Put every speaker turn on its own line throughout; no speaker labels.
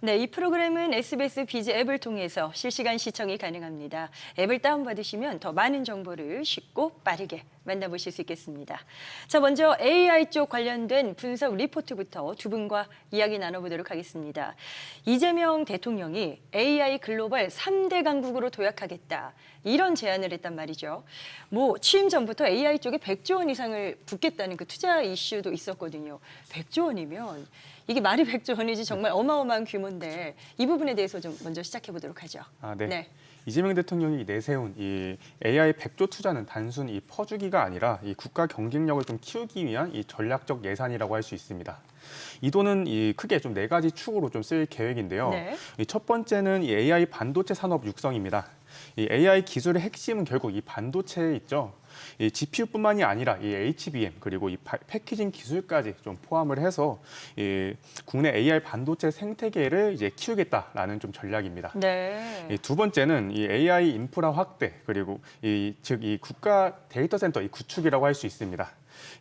네, 이 프로그램은 SBS 비즈 앱을 통해서 실시간 시청이 가능합니다. 앱을 다운받으시면 더 많은 정보를 쉽고 빠르게 만나보실 수 있겠습니다. 자, 먼저 AI 쪽 관련된 분석 리포트부터 두 분과 이야기 나눠보도록 하겠습니다. 이재명 대통령이 AI 글로벌 3대 강국으로 도약하겠다. 이런 제안을 했단 말이죠. 취임 전부터 AI 쪽에 100조 원 이상을 붓겠다는 그 투자 이슈도 있었거든요. 100조 원이면 이게 말이 100조 원이지 정말 어마어마한 규모인데 이 부분에 대해서 좀 먼저 시작해 보도록 하죠.
네. 이재명 대통령이 내세운 이 AI 100조 투자는 단순 이 퍼주기가 아니라 이 국가 경쟁력을 좀 키우기 위한 이 전략적 예산이라고 할 수 있습니다. 이 돈은 크게 좀 네 가지 축으로 좀 쓸 계획인데요.
네.
첫 번째는 이 AI 반도체 산업 육성입니다. 이 AI 기술의 핵심은 결국 이 반도체에 있죠. 이 GPU뿐만이 아니라 이 HBM 그리고 이 패키징 기술까지 좀 포함을 해서 이 국내 AI 반도체 생태계를 이제 키우겠다라는 좀 전략입니다.
네.
두 번째는 이 AI 인프라 확대 그리고 이 국가 데이터 센터 이 구축이라고 할 수 있습니다.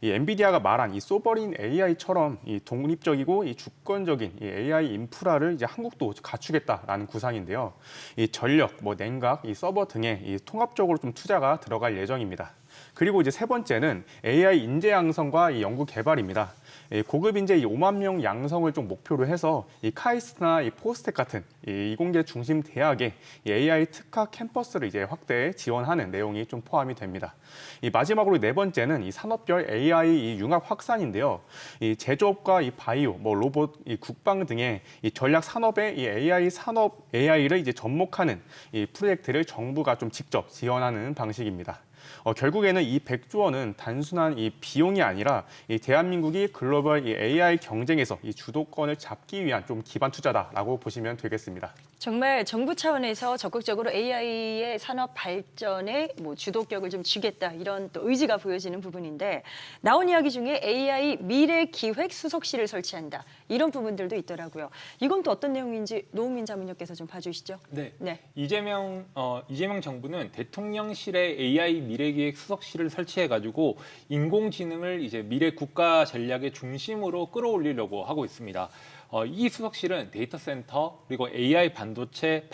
이 엔비디아가 말한 이 소버린 AI처럼 이 독립적이고 이 주권적인 이 AI 인프라를 이제 한국도 갖추겠다라는 구상인데요. 이 전력, 냉각, 이 서버 등에 이 통합적으로 좀 투자가 들어갈 예정입니다. 그리고 이제 세 번째는 AI 인재 양성과 이 연구 개발입니다. 고급 인재 5만 명 양성을 좀 목표로 해서 이 카이스트나 이 포스텍 같은 이 이공계 중심 대학의 이 AI 특화 캠퍼스를 이제 확대 지원하는 내용이 좀 포함이 됩니다. 마지막으로 네 번째는 이 산업별 AI 이 융합 확산인데요. 이 제조업과 이 바이오, 로봇, 이 국방 등의 이 전략 산업의 이 AI 산업 AI를 이제 접목하는 이 프로젝트를 정부가 좀 직접 지원하는 방식입니다. 결국에는 이 100조 원은 단순한 이 비용이 아니라 이 대한민국이 글로벌 이 AI 경쟁에서 이 주도권을 잡기 위한 좀 기반 투자다라고 보시면 되겠습니다.
정말 정부 차원에서 적극적으로 AI의 산업 발전에 주도격을 좀 쥐겠다 이런 또 의지가 보여지는 부분인데 나온 이야기 중에 AI 미래 기획 수석실을 설치한다 이런 부분들도 있더라고요. 이건 또 어떤 내용인지 노웅민 자문위원께서 좀 봐주시죠.
네.
네.
이재명 정부는 대통령실에 AI 미래기획 수석실을 설치해가지고 인공지능을 이제 미래 국가 전략의 중심으로 끌어올리려고 하고 있습니다. 이 수석실은 데이터 센터 그리고 AI 반도체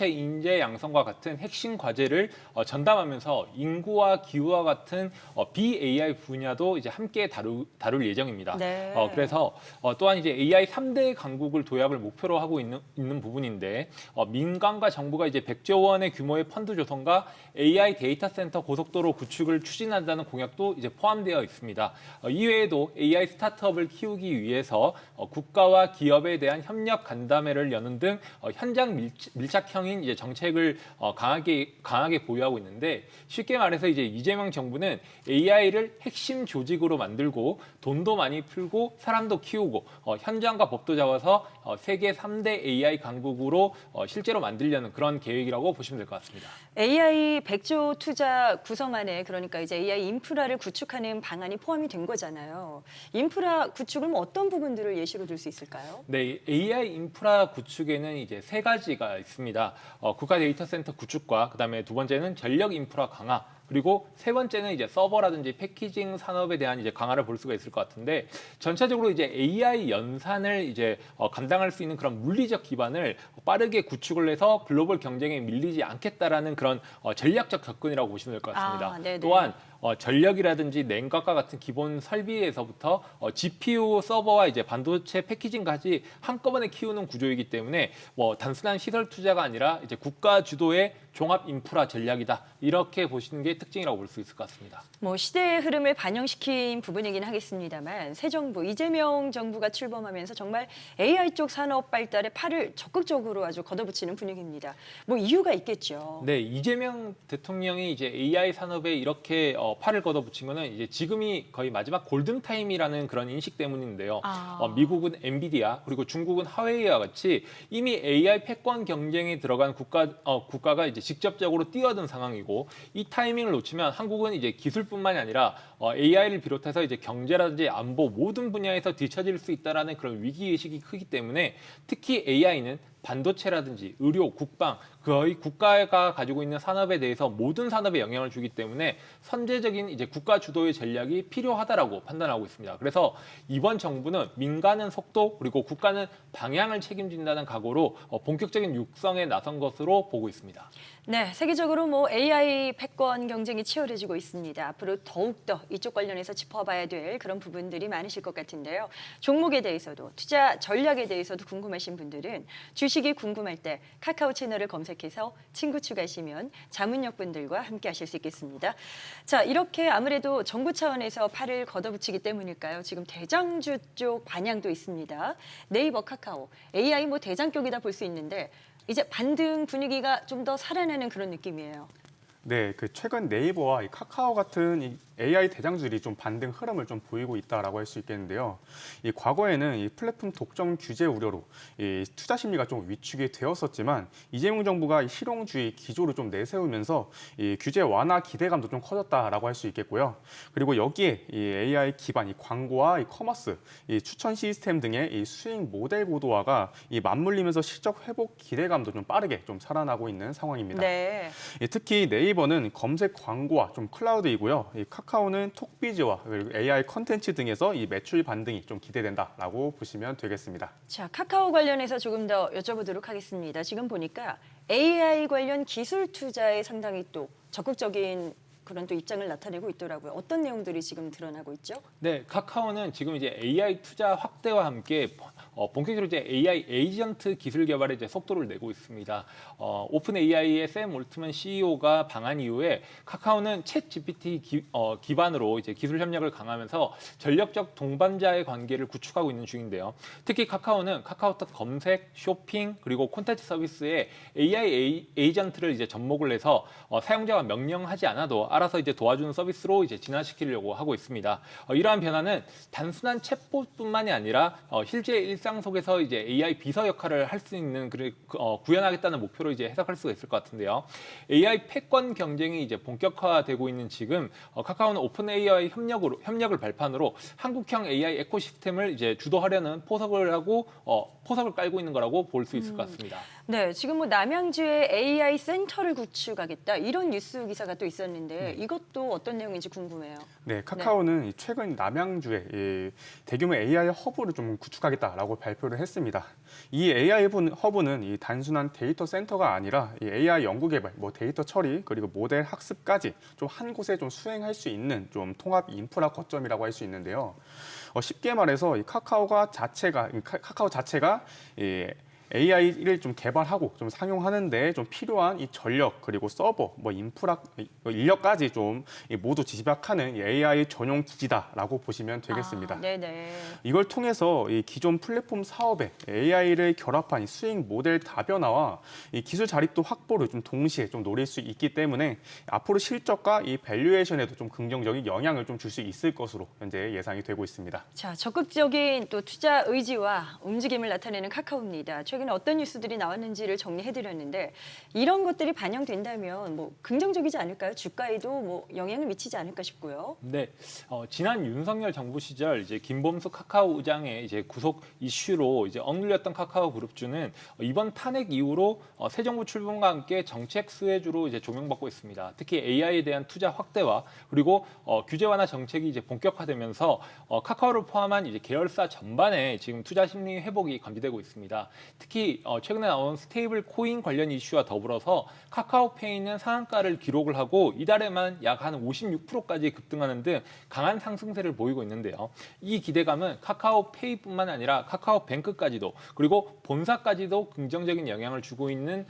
인재 양성과 같은 핵심 과제를 전담하면서 인구와 기후와 같은 BAI 분야도 이제 함께 다룰 예정입니다.
네.
그래서 또한 이제 AI 3대 강국을 도약을 목표로 하고 있는 부분인데 민간과 정부가 이제 100조 원의 규모의 펀드 조성과 AI 데이터 센터 고속도로 구축을 추진한다는 공약도 이제 포함되어 있습니다. 이외에도 AI 스타트업을 키우기 위해서 국가와 기업에 대한 협력 간담회를 여는 등 현장 밀착형인 이제 정책을 강하게 보유하고 있는데 쉽게 말해서 이제 이재명 정부는 AI를 핵심 조직으로 만들고 돈도 많이 풀고 사람도 키우고 현장과 법도 잡아서 세계 3대 AI 강국으로 실제로 만들려는 그런 계획이라고 보시면 될 것 같습니다.
AI 100조 투자 구성안에 그러니까 이제 AI 인프라를 구축하는 방안이 포함이 된 거잖아요. 인프라 구축은 어떤 부분들을 예시로 들 수 있을까요?
네, AI 인프라 구축에는 이제 세 가지가 있습니다. 국가 데이터 센터 구축과 그다음에 두 번째는 전력 인프라 강화. 그리고 세 번째는 이제 서버라든지 패키징 산업에 대한 이제 강화를 볼 수가 있을 것 같은데 전체적으로 이제 AI 연산을 이제 감당할 수 있는 그런 물리적 기반을 빠르게 구축을 해서 글로벌 경쟁에 밀리지 않겠다라는 그런 전략적 접근이라고 보시면 될 것 같습니다. 또한 전력이라든지 냉각과 같은 기본 설비에서부터 GPU 서버와 이제 반도체 패키징까지 한꺼번에 키우는 구조이기 때문에 단순한 시설 투자가 아니라 이제 국가 주도의 종합 인프라 전략이다 이렇게 보시는 게 특징이라고 볼 수 있을 것 같습니다.
시대의 흐름을 반영시킨 부분이긴 하겠습니다만 새 정부 이재명 정부가 출범하면서 정말 AI 쪽 산업 발달에 팔을 적극적으로 아주 걷어붙이는 분위기입니다. 이유가 있겠죠.
네, 이재명 대통령이 이제 AI 산업에 이렇게 팔을 걷어붙인 거는 이제 지금이 거의 마지막 골든 타임이라는 그런 인식 때문인데요. 미국은 엔비디아 그리고 중국은 화웨이와 같이 이미 AI 패권 경쟁에 들어간 국가가 이제 직접적으로 뛰어든 상황이고 이 타이밍을 놓치면 한국은 이제 기술뿐만이 아니라 AI를 비롯해서 이제 경제라든지 안보 모든 분야에서 뒤처질 수 있다라는 그런 위기 의식이 크기 때문에 특히 AI는 반도체라든지 의료, 국방, 거의 국가가 가지고 있는 산업에 대해서 모든 산업에 영향을 주기 때문에 선제적인 이제 국가 주도의 전략이 필요하다라고 판단하고 있습니다. 그래서 이번 정부는 민간은 속도 그리고 국가는 방향을 책임진다는 각오로 본격적인 육성에 나선 것으로 보고 있습니다.
네, 세계적으로 뭐 AI 패권 경쟁이 치열해지고 있습니다. 앞으로 더욱더 이쪽 관련해서 짚어봐야 될 그런 부분들이 많으실 것 같은데요. 종목에 대해서도 투자 전략에 대해서도 궁금하신 분들은 주식이 궁금할 때 카카오 채널을 검색해서 친구 추가하시면 자문역분들과 함께 하실 수 있겠습니다. 자, 이렇게 아무래도 정부 차원에서 팔을 걷어붙이기 때문일까요? 지금 대장주 쪽 반향도 있습니다. 네이버, 카카오, AI 뭐 대장격이다 볼 수 있는데 이제 반등 분위기가 좀 더 살아나는 그런 느낌이에요.
네, 그 최근 네이버와 이 카카오 같은 이 AI 대장주들이 좀 반등 흐름을 좀 보이고 있다라고 할 수 있겠는데요. 이 과거에는 이 플랫폼 독점 규제 우려로 이 투자 심리가 좀 위축이 되었었지만 이재명 정부가 이 실용주의 기조를 좀 내세우면서 이 규제 완화 기대감도 좀 커졌다라고 할 수 있겠고요. 그리고 여기에 이 AI 기반 이 광고와 이 커머스, 이 추천 시스템 등의 이 수익 모델 고도화가 이 맞물리면서 실적 회복 기대감도 좀 빠르게 좀 살아나고 있는 상황입니다.
네.
특히 네이버는 검색 광고와 좀 클라우드이고요. 이 카카오는 톡비즈와 그리고 AI 컨텐츠 등에서 이 매출 반등이 좀 기대된다라고 보시면 되겠습니다.
자, 카카오 관련해서 조금 더 여쭤보도록 하겠습니다. 지금 보니까 AI 관련 기술 투자에 상당히 또 적극적인 그런 또 입장을 나타내고 있더라고요. 어떤 내용들이 지금 드러나고 있죠?
네, 카카오는 지금 이제 AI 투자 확대와 함께 본격적으로 이제 AI 에이전트 기술 개발에 이제 속도를 내고 있습니다. 오픈 AI의 샘 올트먼 CEO가 방한 이후에 카카오는 챗 GPT 기반으로 이제 기술 협력을 강화하면서 전력적 동반자의 관계를 구축하고 있는 중인데요. 특히 카카오는 카카오톡 검색, 쇼핑 그리고 콘텐츠 서비스에 AI 에이전트를 이제 접목을 해서 사용자가 명령하지 않아도 알아서 이제 도와주는 서비스로 이제 진화시키려고 하고 있습니다. 이러한 변화는 단순한 챗봇뿐만이 아니라 실제 일상 속에서 이제 AI 비서 역할을 할 수 있는 구현하겠다는 목표로 이제 해석할 수가 있을 것 같은데요. AI 패권 경쟁이 이제 본격화되고 있는 지금 카카오는 오픈 AI 협력을 발판으로 한국형 AI 에코시스템을 이제 주도하려는 포석을 깔고 있는 거라고 볼 수 있을 것 같습니다.
네, 지금 뭐 남양주에 AI 센터를 구축하겠다 이런 뉴스 기사가 또 있었는데 이것도 어떤 내용인지 궁금해요.
네, 카카오는 최근 남양주에 이 대규모 AI 허브를 좀 구축하겠다라고 발표를 했습니다. 이 AI 허브는 이 단순한 데이터 센터가 아니라 이 AI 연구 개발, 뭐 데이터 처리 그리고 모델 학습까지 좀 한 곳에 좀 수행할 수 있는 좀 통합 인프라 거점이라고 할 수 있는데요. 쉽게 말해서 이 카카오 자체가 이 AI를 좀 개발하고 좀 상용하는데 좀 필요한 이 전력 그리고 서버, 뭐 인프라, 인력까지 좀 모두 집약하는 AI 전용 기지다라고 보시면 되겠습니다.
네네.
이걸 통해서 이 기존 플랫폼 사업에 AI를 결합한 이 수익 모델 다변화와 이 기술 자립도 확보를 좀 동시에 좀 노릴 수 있기 때문에 앞으로 실적과 이 밸류에이션에도 좀 긍정적인 영향을 좀 줄 수 있을 것으로 현재 예상이 되고 있습니다.
자, 적극적인 또 투자 의지와 움직임을 나타내는 카카오입니다. 최근에 어떤 뉴스들이 나왔는지를 정리해드렸는데 이런 것들이 반영된다면 뭐 긍정적이지 않을까요? 주가에도 뭐 영향을 미치지 않을까 싶고요.
네, 지난 윤석열 정부 시절 이제 김범수 카카오 의장의 이제 구속 이슈로 이제 억눌렸던 카카오 그룹주는 이번 탄핵 이후로 새 정부 출범과 함께 정책 수혜주로 이제 조명받고 있습니다. 특히 AI에 대한 투자 확대와 그리고 규제 완화 정책이 이제 본격화되면서 카카오를 포함한 이제 계열사 전반에 지금 투자 심리 회복이 감지되고 있습니다. 특히 최근에 나온 스테이블 코인 관련 이슈와 더불어서 카카오페이는 상한가를 기록을 하고 이달에만 약 한 56%까지 급등하는 등 강한 상승세를 보이고 있는데요. 이 기대감은 카카오페이뿐만 아니라 카카오뱅크까지도 그리고 본사까지도 긍정적인 영향을 주고 있는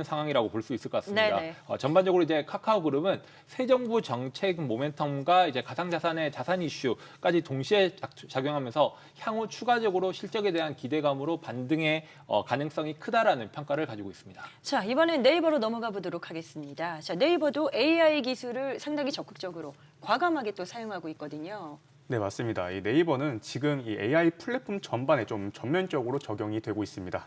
상황이라고 볼 수 있을 것 같습니다. 전반적으로 이제 카카오그룹은 새 정부 정책 모멘텀과 이제 가상자산의 자산 이슈까지 동시에 작용하면서 향후 추가적으로 실적에 대한 기대감으로 반등의 가능성이 크다라는 평가를 가지고 있습니다.
자, 이번엔 네이버로 넘어가 보도록 하겠습니다. 자, 네이버도 AI 기술을 상당히 적극적으로 과감하게 또 사용하고 있거든요.
네, 맞습니다. 이 네이버는 지금 이 AI 플랫폼 전반에 좀 전면적으로 적용이 되고 있습니다.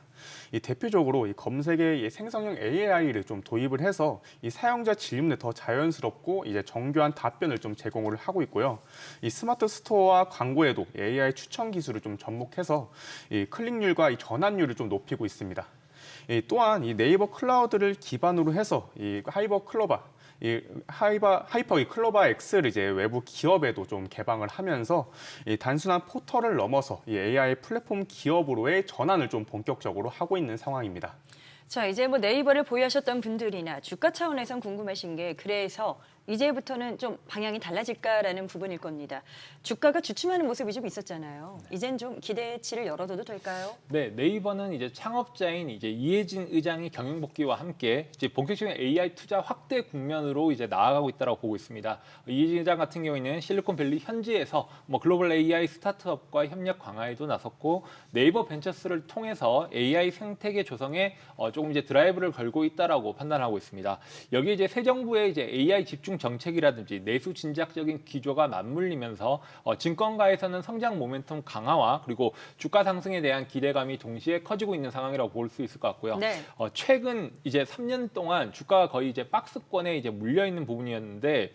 이 대표적으로 이 검색에 이 생성형 AI를 좀 도입을 해서 이 사용자 질문에 더 자연스럽고 이제 정교한 답변을 좀 제공을 하고 있고요. 이 스마트 스토어와 광고에도 AI 추천 기술을 좀 접목해서 이 클릭률과 이 전환율을 좀 높이고 있습니다. 또한 이 네이버 클라우드를 기반으로 해서 이 하이퍼 클로바 X를 이제 외부 기업에도 좀 개방을 하면서 이 단순한 포털을 넘어서 이 AI 플랫폼 기업으로의 전환을 좀 본격적으로 하고 있는 상황입니다.
자, 이제 뭐 네이버를 보유하셨던 분들이나 주가 차원에선 궁금하신 게 그래서 이제부터는 좀 방향이 달라질까라는 부분일 겁니다. 주가가 주춤하는 모습이 좀 있었잖아요. 이젠 좀 기대치를 열어둬도 될까요?
네, 네이버는 이제 창업자인 이제 이해진 의장이 경영 복귀와 함께 이제 본격적인 AI 투자 확대 국면으로 이제 나아가고 있다고 보고 있습니다. 이해진 의장 같은 경우에는 실리콘밸리 현지에서 뭐 글로벌 AI 스타트업과 협력 강화에도 나섰고 네이버 벤처스를 통해서 AI 생태계 조성에 조금 이제 드라이브를 걸고 있다라고 판단하고 있습니다. 여기 이제 새 정부의 이제 AI 집중 정책이라든지 내수 진작적인 기조가 맞물리면서 증권가에서는 성장 모멘텀 강화와 그리고 주가 상승에 대한 기대감이 동시에 커지고 있는 상황이라고 볼 수 있을 것 같고요.
네.
최근 이제 3년 동안 주가가 거의 이제 박스권에 이제 물려 있는 부분이었는데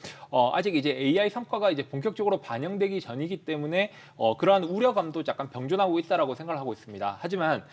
아직 이제 AI 성과가 이제 본격적으로 반영되기 전이기 때문에 그러한 우려감도 약간 병존하고 있다라고 생각을 하고 있습니다. 하지만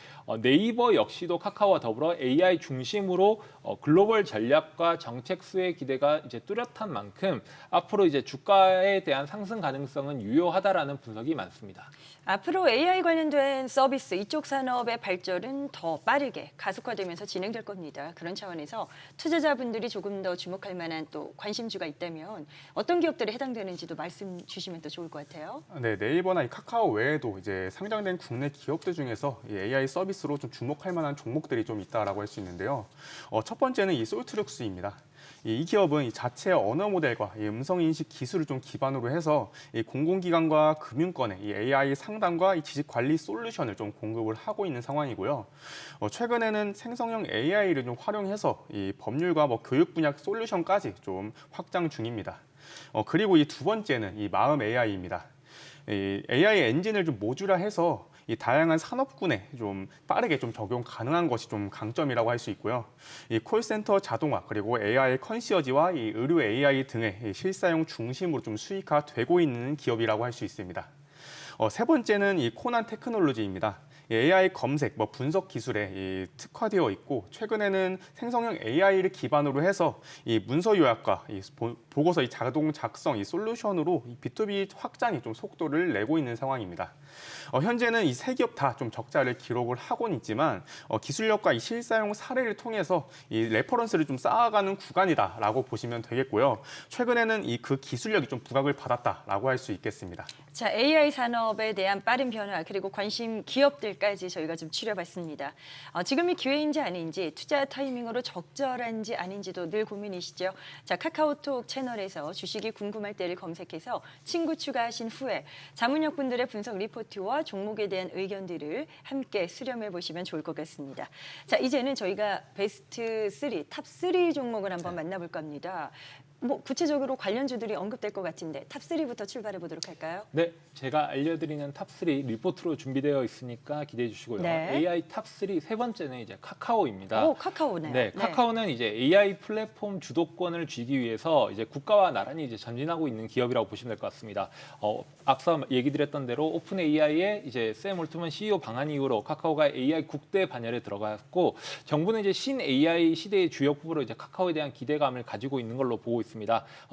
네이버 역시도 카카오와 더불어 AI 중심으로 글로벌 전략과 정책 수의 기대가 이제 뚜렷한 만큼 앞으로 이제 주가에 대한 상승 가능성은 유효하다라는 분석이 많습니다.
앞으로 AI 관련된 서비스 이쪽 산업의 발전은 더 빠르게 가속화되면서 진행될 겁니다. 그런 차원에서 투자자분들이 조금 더 주목할 만한 또 관심주가 있다면 어떤 기업들에 해당되는지도 말씀 주시면 더 좋을 것 같아요.
네, 네이버나 이 카카오 외에도 이제 상장된 국내 기업들 중에서 이 AI 서비스로 좀 주목할 만한 종목들이 좀 있다라고 할 수 있는데요. 첫 번째는 이 솔트룩스입니다. 이 기업은 이 자체 언어 모델과 이 음성 인식 기술을 좀 기반으로 해서 이 공공기관과 금융권에 이 AI 상담과 이 지식 관리 솔루션을 좀 공급을 하고 있는 상황이고요. 최근에는 생성형 AI를 좀 활용해서 이 법률과 뭐 교육 분야 솔루션까지 좀 확장 중입니다. 그리고 이 두 번째는 이 마음 AI입니다. 이 AI 엔진을 좀 모듈화해서 이 다양한 산업군에 좀 빠르게 좀 적용 가능한 것이 좀 강점이라고 할 수 있고요. 이 콜센터 자동화 그리고 AI 컨시어지와 이 의료 AI 등의 이 실사용 중심으로 좀 수익화되고 있는 기업이라고 할 수 있습니다. 세 번째는 이 코난 테크놀로지입니다. 이 AI 검색, 뭐 분석 기술에 이 특화되어 있고 최근에는 생성형 AI를 기반으로 해서 이 문서 요약과 이 보고서 이 자동 작성 이 솔루션으로 이 B2B 확장이 좀 속도를 내고 있는 상황입니다. 현재는 이 세 기업 다 좀 적자를 기록을 하고는 있지만 기술력과 이 실사용 사례를 통해서 이 레퍼런스를 좀 쌓아가는 구간이다라고 보시면 되겠고요. 최근에는 이 그 기술력이 좀 부각을 받았다라고 할 수 있겠습니다.
자, AI 산업에 대한 빠른 변화 그리고 관심 기업들까지 저희가 좀 추려봤습니다. 지금이 기회인지 아닌지 투자 타이밍으로 적절한지 아닌지도 늘 고민이시죠. 자, 카카오톡 채널에서 주식이 궁금할 때를 검색해서 친구 추가하신 후에 자문역분들의 분석 리포트와 종목에 대한 의견들을 함께 수렴해 보시면 좋을 것 같습니다. 자, 이제는 저희가 베스트 3, 탑 3 종목을 한번 만나볼 겁니다. 뭐 구체적으로 관련주들이 언급될 것 같은데 탑 3부터 출발해 보도록 할까요?
네, 제가 알려드리는 탑 3 리포트로 준비되어 있으니까 기대해 주시고요.
네.
AI 탑 3 세 번째는 이제 카카오입니다.
오, 카카오네요.
네, 카카오는 이제 AI 플랫폼 주도권을 쥐기 위해서 이제 국가와 나란히 이제 전진하고 있는 기업이라고 보시면 될 것 같습니다. 앞서 얘기 드렸던 대로 오픈 AI의 이제 샘 올트먼 CEO 방한 이후로 카카오가 AI 국대 반열에 들어갔고 정부는 이제 신 AI 시대의 주역부로 이제 카카오에 대한 기대감을 가지고 있는 걸로 보고 있습니다.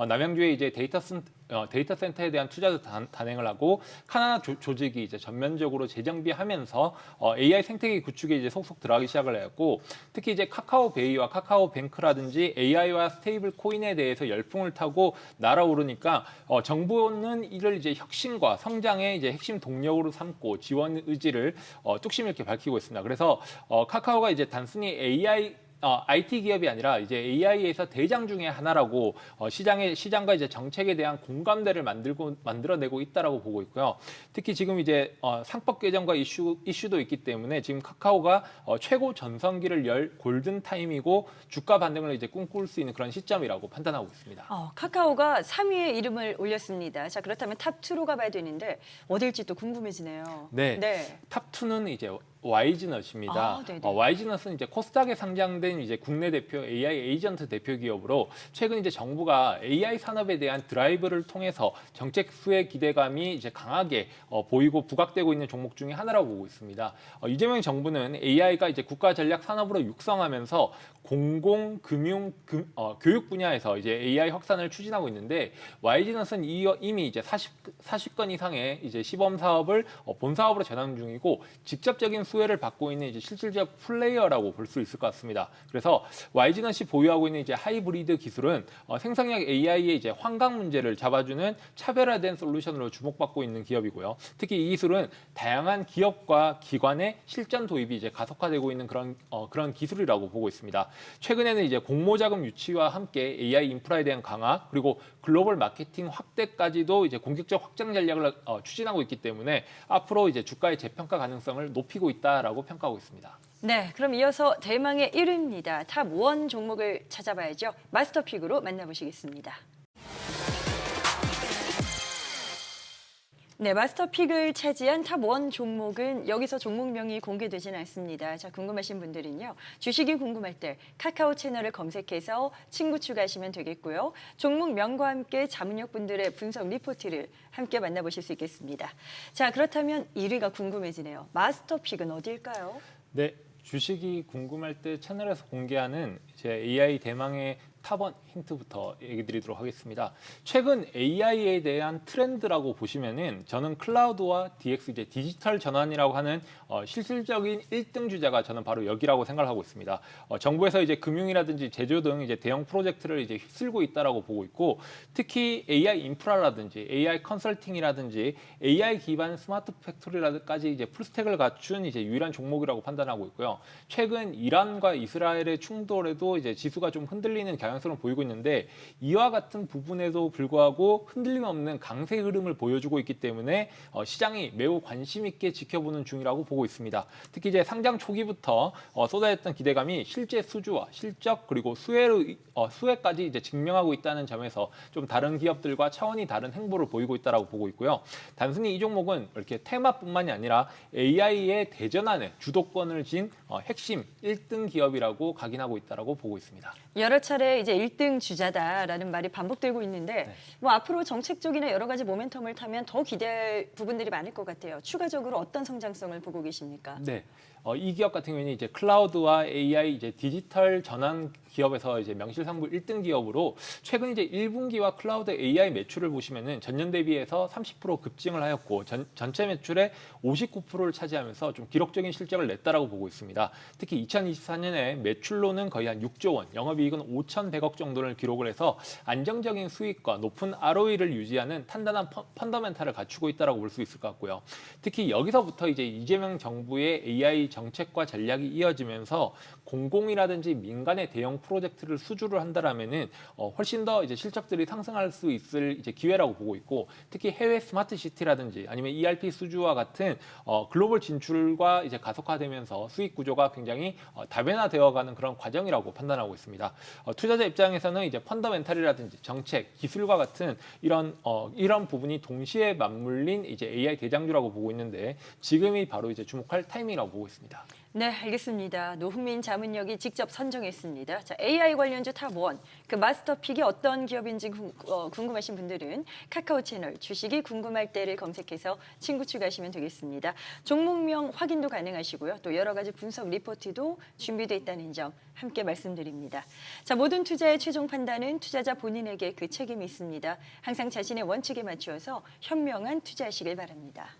남양주에 이제 데이터 센터에 대한 투자도 단행을 하고 카나다 조직이 이제 전면적으로 재정비하면서 AI 생태계 구축에 이제 속속 들어가기 시작을 했고 특히 이제 카카오베이와 카카오뱅크라든지 AI와 스테이블 코인에 대해서 열풍을 타고 날아오르니까 정부는 이를 이제 혁신과 성장의 이제 핵심 동력으로 삼고 지원 의지를 뚝심 있게 밝히고 있습니다. 그래서 카카오가 이제 단순히 IT 기업이 아니라 이제 AI에서 대장 중에 하나라고 시장과 이제 정책에 대한 공감대를 만들어내고 있다라고 보고 있고요. 특히 지금 이제 상법 개정과 이슈도 있기 때문에 지금 카카오가 최고 전성기를 열 골든 타임이고 주가 반등을 이제 꿈꿀 수 있는 그런 시점이라고 판단하고 있습니다.
카카오가 3위에 이름을 올렸습니다. 자, 그렇다면 탑 2로 가봐야 되는데 어딜지 또 궁금해지네요.
네. 탑 2는 이제 YG넛입니다.
아, 네네.
YG넛은 이제 코스닥에 상장된 이제 국내 대표 AI 에이전트 대표 기업으로 최근 이제 정부가 AI 산업에 대한 드라이브를 통해서 정책 수혜 기대감이 이제 강하게 보이고 부각되고 있는 종목 중에 하나라고 보고 있습니다. 이재명 정부는 AI가 이제 국가 전략 산업으로 육성하면서 공공, 금융, 교육 분야에서 이제 AI 확산을 추진하고 있는데 YG넛은 이미 이제 40건 이상의 이제 시범 사업을 본 사업으로 전환 중이고 직접적인 수혜를 받고 있는 이제 실질적 플레이어라고 볼 수 있을 것 같습니다. 그래서 YG넛이 보유하고 있는 이제 하이브리드 기술은 생성형 AI의 이제 환각 문제를 잡아주는 차별화된 솔루션으로 주목받고 있는 기업이고요. 특히 이 기술은 다양한 기업과 기관의 실전 도입이 이제 가속화되고 있는 그런 기술이라고 보고 있습니다. 최근에는 이제 공모자금 유치와 함께 AI 인프라에 대한 강화 그리고 글로벌 마케팅 확대까지도 이제 공격적 확장 전략을 추진하고 있기 때문에 앞으로 이제 주가의 재평가 가능성을 높이고 있다라고 평가하고 있습니다.
네, 그럼 이어서 대망의 1위입니다. 탑 1 종목을 찾아봐야죠. 마스터픽으로 만나보시겠습니다. 네, 마스터픽을 차지한 탑 1 종목은 여기서 종목명이 공개되지는 않습니다. 자, 궁금하신 분들은요. 주식이 궁금할 때 카카오 채널을 검색해서 친구 추가하시면 되겠고요. 종목명과 함께 자문역 분들의 분석 리포트를 함께 만나보실 수 있겠습니다. 자, 그렇다면 1위가 궁금해지네요. 마스터픽은 어디일까요?
네, 주식이 궁금할 때 채널에서 공개하는 제 AI 대망의 탑1 힌트부터 얘기 드리도록 하겠습니다. 최근 AI에 대한 트렌드라고 보시면은 저는 클라우드와 DX 이제 디지털 전환이라고 하는 실질적인 1등 주자가 저는 바로 여기라고 생각을 하고 있습니다. 정부에서 이제 금융이라든지 제조 등 이제 대형 프로젝트를 이제 휩쓸고 있다라고 보고 있고 특히 AI 인프라라든지 AI 컨설팅이라든지 AI 기반 스마트 팩토리라든지 이제 풀스택을 갖춘 이제 유일한 종목이라고 판단하고 있고요. 최근 이란과 이스라엘의 충돌에도 이제 지수가 좀 흔들리는 경향성을 보이고 있는데 이와 같은 부분에도 불구하고 흔들림 없는 강세 흐름을 보여주고 있기 때문에 시장이 매우 관심 있게 지켜보는 중이라고 보고 있습니다. 특히 이제 상장 초기부터 쏟아졌던 기대감이 실제 수주와 실적 그리고 수혜까지 이제 증명하고 있다는 점에서 좀 다른 기업들과 차원이 다른 행보를 보이고 있다라고 보고 있고요. 단순히 이 종목은 이렇게 테마뿐만이 아니라 AI의 대전환에 주도권을 쥔 핵심 1등 기업이라고 각인하고 있다라고 보고 있습니다.
여러 차례 이제 1등 주자다라는 말이 반복되고 있는데 뭐 앞으로 정책적이나 여러 가지 모멘텀을 타면 더 기대할 부분들이 많을 것 같아요. 추가적으로 어떤 성장성을 보고 계십니까?
네. 이 기업 같은 경우에는 이제 클라우드와 AI 이제 디지털 전환 기업에서 이제 명실상부 1등 기업으로 최근 이제 1분기와 클라우드 AI 매출을 보시면은 전년 대비해서 30% 급증을 하였고 전체 매출의 59%를 차지하면서 좀 기록적인 실적을 냈다라고 보고 있습니다. 특히 2024년에 매출로는 거의 한 6조 원, 영업이익은 5,100억 정도를 기록을 해서 안정적인 수익과 높은 ROE를 유지하는 탄탄한 펀더멘탈을 갖추고 있다라고 볼 수 있을 것 같고요. 특히 여기서부터 이제 이재명 정부의 AI 정책과 전략이 이어지면서 공공이라든지 민간의 대형 프로젝트를 수주를 한다라면은 훨씬 더 이제 실적들이 상승할 수 있을 이제 기회라고 보고 있고 특히 해외 스마트 시티라든지 아니면 ERP 수주와 같은 글로벌 진출과 이제 가속화되면서 수익 구조가 굉장히 다변화되어가는 그런 과정이라고 판단하고 있습니다. 투자자 입장에서는 이제 펀더멘탈이라든지 정책, 기술과 같은 이런 부분이 동시에 맞물린 이제 AI 대장주라고 보고 있는데 지금이 바로 이제 주목할 타이밍이라고 보고 있습니다.
네, 알겠습니다. 노훈민 자문역이 직접 선정했습니다. 자, AI 관련주 탑 1, 그 마스터픽이 어떤 기업인지 궁금하신 분들은 카카오 채널 주식이 궁금할 때를 검색해서 친구 추가하시면 되겠습니다. 종목명 확인도 가능하시고요. 또 여러 가지 분석 리포트도 준비되어 있다는 점 함께 말씀드립니다. 자, 모든 투자의 최종 판단은 투자자 본인에게 그 책임이 있습니다. 항상 자신의 원칙에 맞추어서 현명한 투자하시길 바랍니다.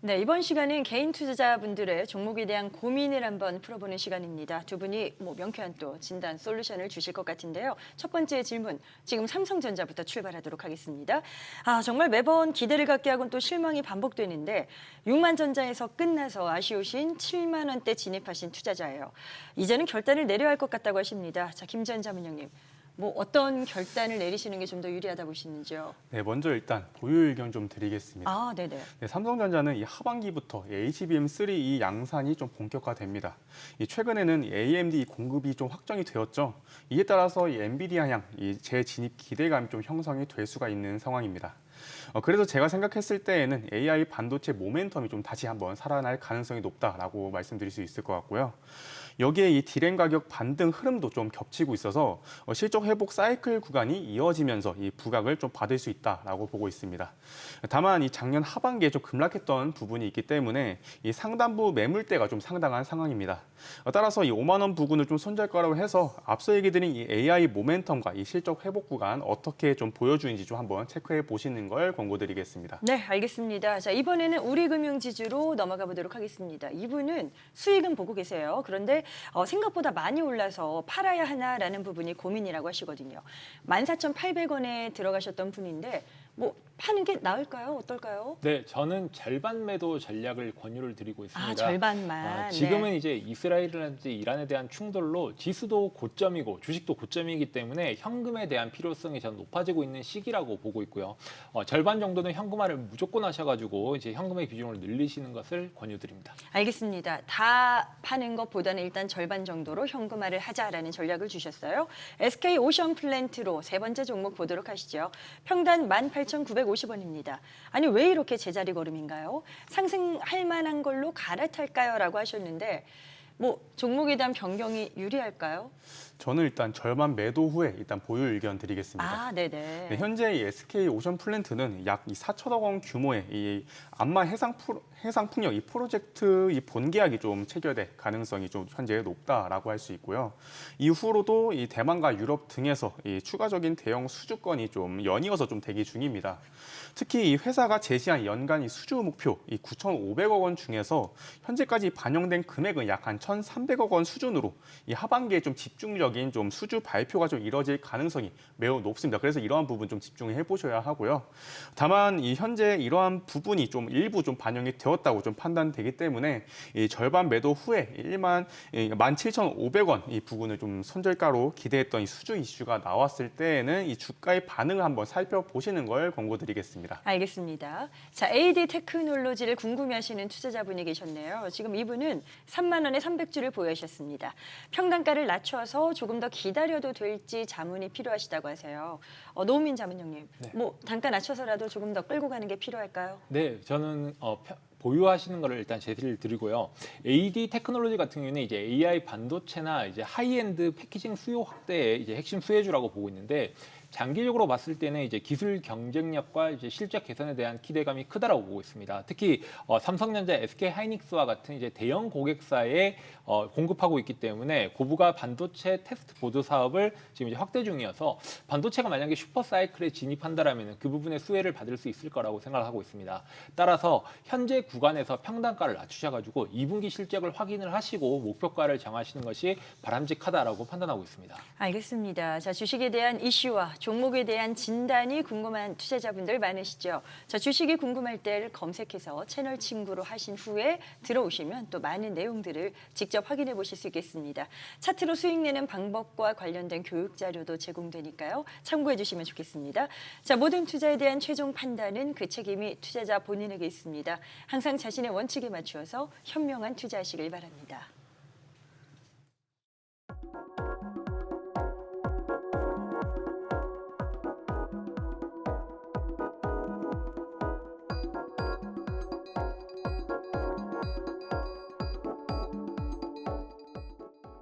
네, 이번 시간은 개인 투자자분들의 종목에 대한 고민을 한번 풀어보는 시간입니다. 두 분이 명쾌한 또 진단 솔루션을 주실 것 같은데요. 첫 번째 질문, 지금 삼성전자부터 출발하도록 하겠습니다. 정말 매번 기대를 갖게 하곤 또 실망이 반복되는데 6만 전자에서 끝나서 아쉬우신 7만 원대 진입하신 투자자예요. 이제는 결단을 내려야 할 것 같다고 하십니다. 자, 김전 자문형님. 어떤 결단을 내리시는 게 좀 더 유리하다 보시는지요?
네, 먼저 일단 보유 의견 좀 드리겠습니다.
네네.
네, 삼성전자는 이 하반기부터 HBM3 이 양산이 좀 본격화됩니다. 최근에는 이 AMD 공급이 좀 확정이 되었죠. 이에 따라서 이 엔비디아 향 재진입 기대감이 좀 형성이 될 수가 있는 상황입니다. 그래서 제가 생각했을 때에는 AI 반도체 모멘텀이 좀 다시 한번 살아날 가능성이 높다라고 말씀드릴 수 있을 것 같고요. 여기에 이 디램 가격 반등 흐름도 좀 겹치고 있어서 실적 회복 사이클 구간이 이어지면서 이 부각을 좀 받을 수 있다라고 보고 있습니다. 다만 이 작년 하반기에 좀 급락했던 부분이 있기 때문에 이 상단부 매물대가 좀 상당한 상황입니다. 따라서 이 5만 원 부근을 좀 손절가라고 해서 앞서 얘기 드린 이 AI 모멘텀과 이 실적 회복 구간 어떻게 좀 보여주는지 좀 한번 체크해 보시는 걸 권고드리겠습니다.
네, 알겠습니다. 자, 이번에는 우리금융지주로 넘어가 보도록 하겠습니다. 이분은 수익은 보고 계세요. 그런데 생각보다 많이 올라서 팔아야 하나라는 부분이 고민이라고 하시거든요. 14,800원에 들어가셨던 분인데 파는 게 나을까요? 어떨까요?
네, 저는 절반 매도 전략을 권유를 드리고 있습니다.
절반만.
지금은
네.
이제 이스라엘이라든지 이란에 대한 충돌로 지수도 고점이고 주식도 고점이기 때문에 현금에 대한 필요성이 저는 높아지고 있는 시기라고 보고 있고요. 절반 정도는 현금화를 무조건 하셔가지고 이제 현금의 비중을 늘리시는 것을 권유드립니다.
알겠습니다. 다 파는 것보다는 일단 절반 정도로 현금화를 하자라는 전략을 주셨어요. SK 오션 플랜트로 세 번째 종목 보도록 하시죠. 평단 18,950원입니다. 아니 왜 이렇게 제자리 걸음인가요? 상승할 만한 걸로 갈아탈까요? 라고 하셨는데 종목에 대한 변경이 유리할까요?
저는 일단 절반 매도 후에 일단 보유 의견 드리겠습니다.
네네.
네, 현재 이 SK 오션 플랜트는 약 4천억 원 규모의 이 안마 해상풍력 이 프로젝트 이 본계약이 좀 체결될 가능성이 좀 현재 높다라고 할 수 있고요. 이후로도 이 대만과 유럽 등에서 이 추가적인 대형 수주건이 좀 연이어서 좀 대기 중입니다. 특히 이 회사가 제시한 연간 이 수주 목표 이 9,500억 원 중에서 현재까지 반영된 금액은 약 한 1,300억 원 수준으로 이 하반기에 좀 집중적인 좀 수주 발표가 좀 이뤄질 가능성이 매우 높습니다. 그래서 이러한 부분 좀 집중해 보셔야 하고요. 다만 이 현재 이러한 부분이 좀 일부 좀 반영이 되었다고 좀 판단되기 때문에 이 절반 매도 후에 17,500원 이 부분을 좀 손절가로 기대했던 이 수주 이슈가 나왔을 때에는 이 주가의 반응을 한번 살펴보시는 걸 권고드리겠습니다.
알겠습니다. 자, AD 테크놀로지를 궁금해하시는 투자자분이 계셨네요. 지금 이분은 3만 원에 300주를 보유하셨습니다. 평단가를 낮춰서 조금 더 기다려도 될지 자문이 필요하시다고 하세요. 노우민 자문형님,
네.
단가 낮춰서라도 조금 더 끌고 가는 게 필요할까요?
네, 저는 보유하시는 거를 일단 제시를 드리고요. AD 테크놀로지 같은 경우는 이제 AI 반도체나 이제 하이엔드 패키징 수요 확대의 이제 핵심 수혜주라고 보고 있는데 장기적으로 봤을 때는 이제 기술 경쟁력과 이제 실적 개선에 대한 기대감이 크다라고 보고 있습니다. 특히 삼성전자, SK 하이닉스와 같은 이제 대형 고객사에 공급하고 있기 때문에 고부가 반도체 테스트 보드 사업을 지금 이제 확대 중이어서 반도체가 만약에 슈퍼 사이클에 진입한다라면 그 부분의 수혜를 받을 수 있을 거라고 생각하고 있습니다. 따라서 현재 구간에서 평단가를 낮추셔가지고 2분기 실적을 확인을 하시고 목표가를 정하시는 것이 바람직하다라고 판단하고 있습니다.
알겠습니다. 자, 주식에 대한 이슈와 종목에 대한 진단이 궁금한 투자자분들 많으시죠? 자, 주식이 궁금할 때를 검색해서 채널 친구로 하신 후에 들어오시면 또 많은 내용들을 직접 확인해 보실 수 있겠습니다. 차트로 수익 내는 방법과 관련된 교육 자료도 제공되니까요. 참고해 주시면 좋겠습니다. 자, 모든 투자에 대한 최종 판단은 그 책임이 투자자 본인에게 있습니다. 항상 자신의 원칙에 맞추어서 현명한 투자하시길 바랍니다.